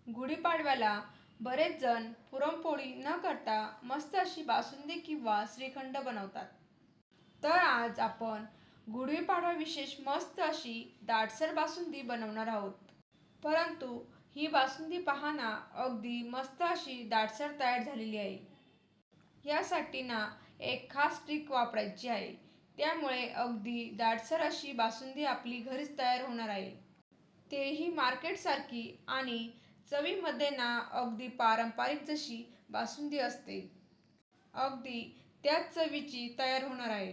गुढीपाडव्याला बरेच जण पुरणपोळी न करता मस्त अशी बासुंदी किंवा श्रीखंड बनवतात. तर आज आपण गुढीपाडवा विशेष मस्त अशी दाटसर बासुंदी बनवणार आहोत. परंतु ही बासुंदी पहा ना, अगदी मस्त अशी दाटसर तयार झालेली आहे. यासाठी ना एक खास ट्रिक वापरायची आहे. त्यामुळे अगदी दाटसर अशी बासुंदी आपली घरीच तयार होणार आहे. तेही मार्केटसारखी आणि चवीमध्ये ना अगदी पारंपरिक जशी बासुंदी असते. अगदी त्याच चवीची तयार होणार आहे.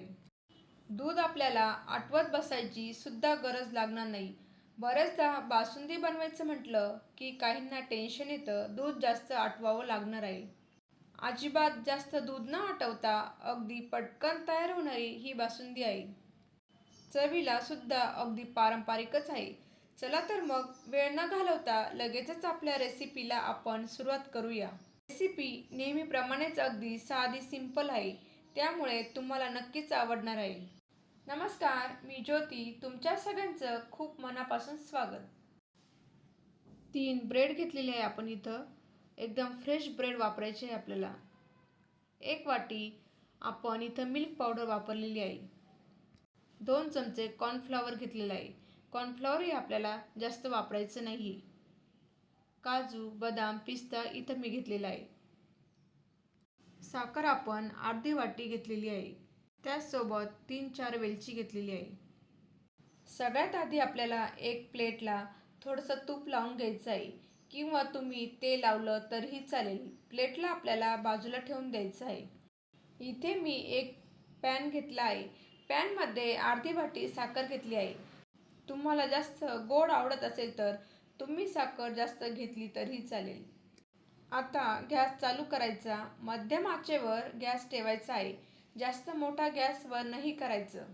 दूध आपल्याला आटवत बसायची सुद्धा गरज लागणार नाही. बऱ्याचदा बासुंदी बनवायचं म्हटलं की काहींना टेन्शन येतं, दूध जास्त आटवावं लागणार आहे. अजिबात जास्त दूध न आटवता अगदी पटकन तयार होणारी ही बासुंदी आहे. चवीला सुद्धा अगदी पारंपरिकच आहे. चला तर मग वेळ न घालवता लगेचच आपल्या रेसिपीला आपण सुरुवात करूया. रेसिपी नेहमीप्रमाणेच अगदी साधी सिंपल आहे. त्यामुळे तुम्हाला नक्कीच आवडणार आहे. नमस्कार, मी ज्योती. तुमच्या सगळ्यांचं खूप मनापासून स्वागत. 3 ब्रेड घेतलेले आहे आपण इथं. एकदम फ्रेश ब्रेड वापरायचे आहे आपल्याला. 1 वाटी आपण इथं मिल्क पावडर वापरलेली आहे. 2 चमचे कॉर्नफ्लॉवर घेतलेला आहे. कॉर्नफ्लॉवरही आपल्याला जास्त वापरायचं नाही. काजू, बदाम, पिस्ता इथं मी घेतलेला आहे. साखर आपण अर्धी वाटी घेतलेली आहे. त्याचसोबत 3-4 वेलची घेतलेली आहे. सगळ्यात आधी आपल्याला एक प्लेटला थोडंसं तूप लावून घ्यायचं आहे किंवा तुम्ही तेल लावलं तरीही चालेल. प्लेटला आपल्याला बाजूला ठेवून द्यायचं आहे. इथे मी एक पॅन घेतला आहे. पॅनमध्ये अर्धी वाटी साखर घेतली आहे. तुम्हाला जास्त गोड आवडत असेल तर तुम्ही साखर जास्त घेतली तरीही चालेल. आता गॅस चालू करायचा. मध्यम आचेवर गॅस ठेवायचा आहे. जास्त मोठा गॅसवर नाही करायचं.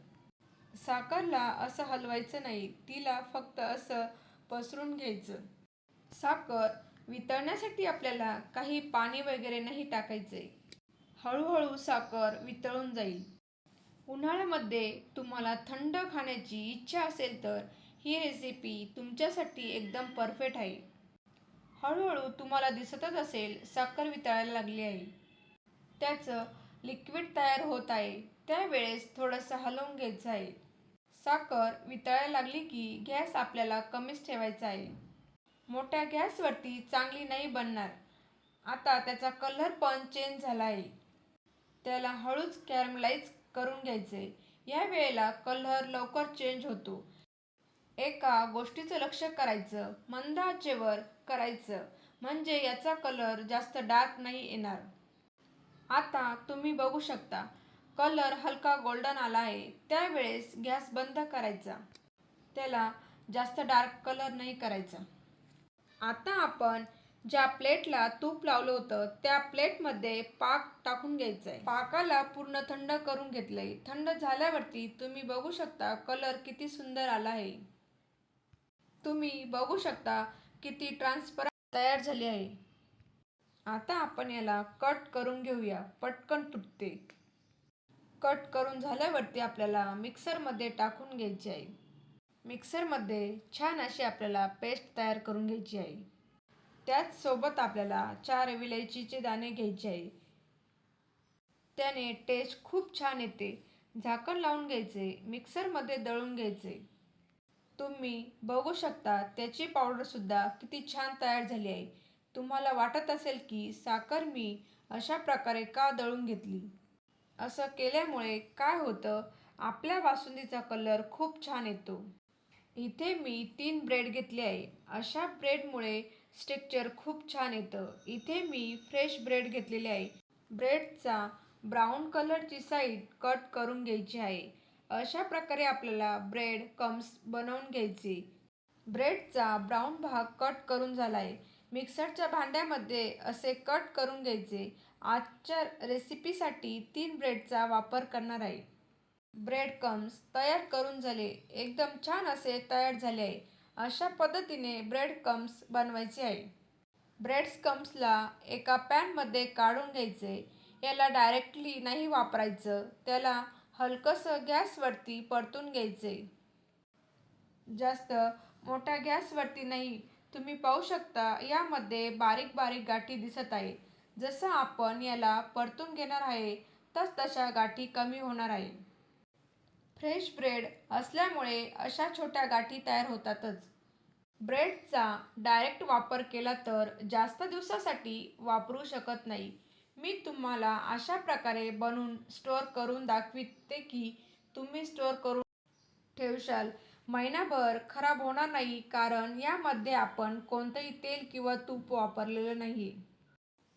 साखरला असं हलवायचं नाही, तिला फक्त असं पसरून घ्यायचं. साखर वितळण्यासाठी आपल्याला काही पाणी वगैरे नाही टाकायचे. हळूहळू साखर वितळून जाईल. उन्हाळ्यामध्ये तुम्हाला थंड खाण्याची इच्छा असेल तर ही रेसिपी तुमच्यासाठी एकदम परफेक्ट आहे. हळूहळू तुम्हाला दिसतच असेल साखर वितळायला लागली आहे. त्याचं लिक्विड तयार होत आहे. त्यावेळेस थोडंसं हलवून घ्यायचं आहे. साखर वितळायला लागली की गॅस आपल्याला कमीच ठेवायचा आहे. मोठ्या गॅसवरती चांगली नाही बनणार. आता त्याचा कलर पण चेंज झाला आहे. त्याला हळूच कॅरमलाइज करून घ्यायचे. या वेळेला कलर लवकर चेंज होतो. एका गोष्टीचं लक्ष करायचं, मंद आचेवर करायचं म्हणजे याचा कलर जास्त डार्क नाही येणार. आता तुम्ही बघू शकता कलर हलका गोल्डन आला आहे. त्यावेळेस गॅस बंद करायचा. त्याला जास्त डार्क कलर नाही करायचा. आता आपण ज्या प्लेटला तूप लावलं होतं त्या प्लेटमध्ये पाक टाकून घ्यायचा आहे. पाकाला पूर्ण थंड करून घेतलंय. थंड झाल्यावरती तुम्ही बघू शकता कलर किती सुंदर आला आहे. तुम्ही बघू शकता किती ट्रान्सपरंट तयार झाली आहे. आता आपण याला कट करून घेऊया. पटकन तुटते. कट करून झाल्यावरती आपल्याला मिक्सरमध्ये टाकून घ्यायचे आहे. मिक्सरमध्ये छान अशी आपल्याला पेस्ट तयार करून घ्यायची आहे. त्याचसोबत आपल्याला 4 विलायचीचे दाणे घ्यायचे आहे. त्याने टेस्ट खूप छान येते. झाकण लावून घ्यायचे. मिक्सरमध्ये दळून घ्यायचे. तुम्ही बघू शकता त्याची पावडरसुद्धा किती छान तयार झाली आहे. तुम्हाला वाटत असेल की साखर मी अशा प्रकारे का दळून घेतली. असं केल्यामुळे काय होतं, आपल्या बासुंदीचा कलर खूप छान येतो. इथे मी 3 ब्रेड घेतले आहे. अशा ब्रेडमुळे स्ट्रक्चर खूप छान येतं. इथे मी फ्रेश ब्रेड घेतलेले आहे. ब्रेडचा ब्राऊन कलरची साईड कट करून घ्यायची आहे. अशा प्रकारे आपल्याला ब्रेड क्रम्स बनवून घ्यायचे. ब्रेडचा ब्राऊन भाग कट करून झाला आहे. मिक्सरच्या भांड्यामध्ये असे कट करून घ्यायचे. आजच्या रेसिपीसाठी 3 ब्रेडचा वापर करणार आहे. ब्रेड क्रम्स तयार करून झाले. एकदम छान असे तयार झाले आहे. अशा पद्धतीने ब्रेड क्रम्स बनवायचे आहे. ब्रेड क्रम्सला एका पॅनमध्ये काढून घ्यायचे. याला डायरेक्टली नाही वापरायचं. त्याला हलकंसं गॅसवरती परतून घ्यायचे. जास्त मोठ्या गॅसवरती नाही, तुम्ही पाहू शकता यामध्ये बारीक बारीक गाठी दिसत आहे. जसं आपण याला परतून घेणार आहे तशा गाठी कमी होणार आहे. फ्रेश ब्रेड असल्यामुळे अशा छोट्या गाठी तयार होतातच. ब्रेडचा डायरेक्ट वापर केला तर जास्त दिवसासाठी वापरू शकत नाही. मी तुम्हाला अशा प्रकारे बनवून स्टोअर करून दाखविते की तुम्ही स्टोअर करून ठेवशाल. महिनाभर खराब होणार नाही कारण यामध्ये आपण कोणतंही तेल किंवा तूप वापरलेलं नाही.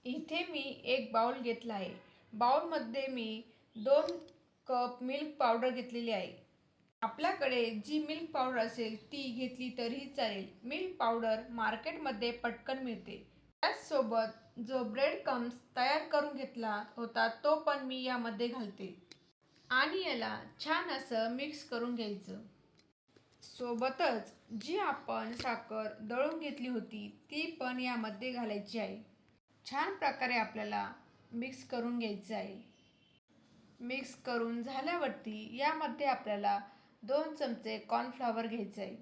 इथे मी एक बाउल घेतला आहे. बाउलमध्ये मी 2 कप मिल्क पावडर घेतलेली आहे. आपल्याकडे जी मिल्क पावडर असेल ती घेतली तरीही चालेल. मिल्क पावडर मार्केटमध्ये पटकन मिळते. त्याचसोबत जो ब्रेड क्रम्स तयार करून घेतला होता तो पण मी यामध्ये घालते आणि याला छान असं मिक्स करून घ्यायचं. सोबतच जी आपण साखर दळून घेतली होती ती पण यामध्ये घालायची आहे. छान प्रकारे आपल्याला मिक्स करून घ्यायचं आहे. मिक्स करून झाल्यावरती यामध्ये आपल्याला 2 चमचे कॉर्नफ्लॉवर घ्यायचं आहे.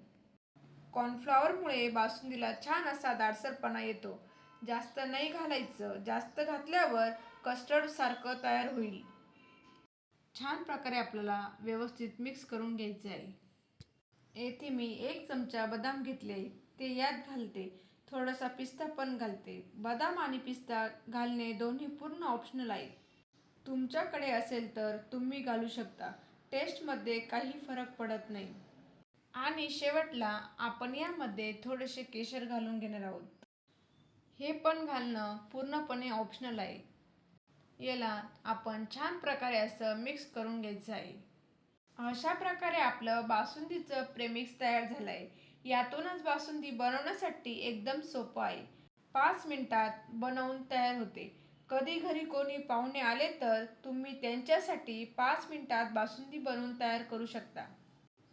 कॉर्नफ्लॉवरमुळे बासुंदीला छान असा दाटसरपणा येतो. जास्त नाही घालायचं, जास्त घातल्यावर कस्टर्ड सारखं तयार होईल. छान प्रकारे आपल्याला व्यवस्थित मिक्स करून घ्यायचे आहे. येथे मी 1 चमचा बदाम घेतले ते यात घालते. थोडासा पिस्ता पण घालते. बदाम आणि पिस्ता घालणे दोन्ही पूर्ण ऑप्शनल आहे. तुमच्याकडे असेल तर तुम्ही घालू शकता. टेस्टमध्ये काही फरक पडत नाही. आणि शेवटला आपण यामध्ये थोडेसे केशर घालून घेणार आहोत. हे पण घालणं पूर्णपणे ऑप्शनल आहे. याला आपण छान प्रकारे असं मिक्स करून घ्यायचं आहे. अशा प्रकारे आपलं बासुंदीचं प्रेमिक्स तयार झालं आहे. यातूनच बासुंदी बनवण्यासाठी एकदम सोपं आहे. 5 मिनिटात बनवून तयार होते. कधी घरी कोणी पाहुणे आले तर तुम्ही त्यांच्यासाठी 5 मिनिटात बासुंदी बनवून तयार करू शकता.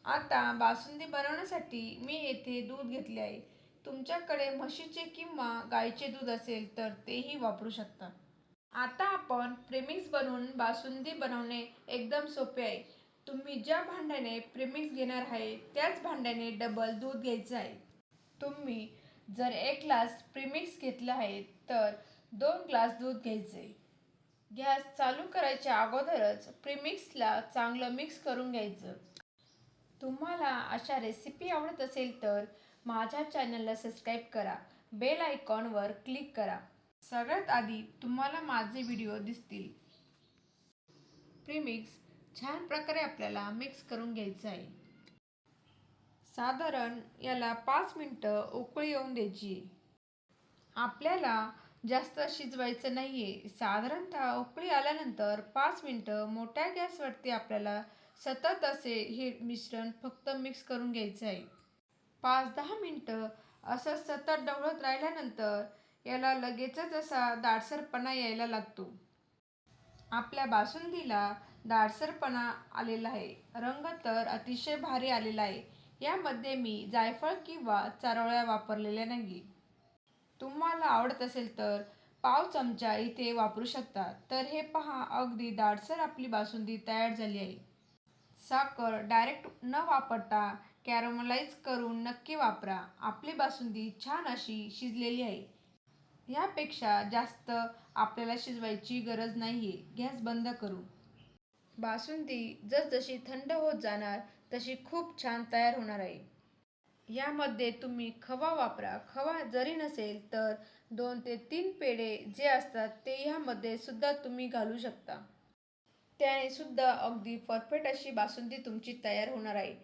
आता बासुंदी बनवण्यासाठी मी येथे दूध घेतले आहे. तुमच्याकडे म्हशीचे किंवा गाईचे दूध असेल तर तेही वापरू शकता. आता आपण प्रेमिक्स बनवून बासुंदी बनवणे एकदम सोपे आहे. तुम्ही ज्या भांड्याने प्रेमिक्स घेणार आहे त्याच भांड्याने डबल दूध घ्यायचं आहे. तुम्ही जर 1 ग्लास प्रेमिक्स घेतलं आहे तर 2 ग्लास दूध घ्यायचे. गॅस चालू करायच्या अगोदरच प्रेमिक्सला चांगलं मिक्स करून घ्यायचं. तुम्हाला अशा रेसिपी आवडत असेल तर माझ्या चॅनलला सबस्क्राईब करा. बेल आयकॉनवर क्लिक करा. सगळ्यात आधी तुम्हाला माझे व्हिडिओ दिसतील. प्रीमिक्स छान प्रकारे आपल्याला मिक्स करून घ्यायचं आहे. साधारण याला 5 मिनिटं उकळी येऊन द्यायची. आपल्याला जास्त शिजवायचं नाही आहे. साधारणतः उकळी आल्यानंतर 5 मिनिटं मोठ्या गॅसवरती आपल्याला सतत असे हे मिश्रण फक्त मिक्स करून घ्यायचं आहे. 5-10 मिनिटं असं सतत ढवळत राहिल्यानंतर याला लगेचच असा दाटसरपणा यायला लागतो. आपल्या बासुंदीला दाटसरपणा आलेला आहे. रंग तर अतिशय भारी आलेला आहे. यामध्ये मी जायफळ किंवा चारोळ्या वापरलेल्या नाही. तुम्हाला आवडत असेल तर पाव चमचा इथे वापरू शकता. तर हे पहा अगदी दाटसर आपली बासुंदी तयार झाली आहे. साखर डायरेक्ट न वापरता कॅरमलाइज करून नक्की वापरा. आपली बासुंदी छान अशी शिजलेली आहे. यापेक्षा जास्त आपल्याला शिजवायची गरज नाही आहे. गॅस बंद करू. बासुंदी जसजशी थंड होत जाणार तशी खूप छान तयार होणार आहे. यामध्ये तुम्ही खवा वापरा. खवा जरी नसेल तर 2 ते 3 पेढे जे असतात ते ह्यामध्ये सुद्धा तुम्ही घालू शकता. त्याने सुद्धा अगदी परफेक्ट अशी बासुंदी तुमची तयार होणार आहे.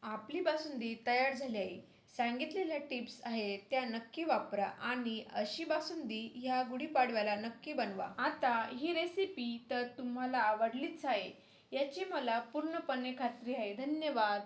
आपली बासुंदी तयार झाली आहे. सांगितलेल्या टिप्स आहेत त्या नक्की वापरा आणि अशी बासुंदी ह्या गुढीपाडव्याला नक्की बनवा. आता ही रेसिपी तर तुम्हाला आवडलीच आहे याची मला पूर्णपणे खात्री आहे. धन्यवाद.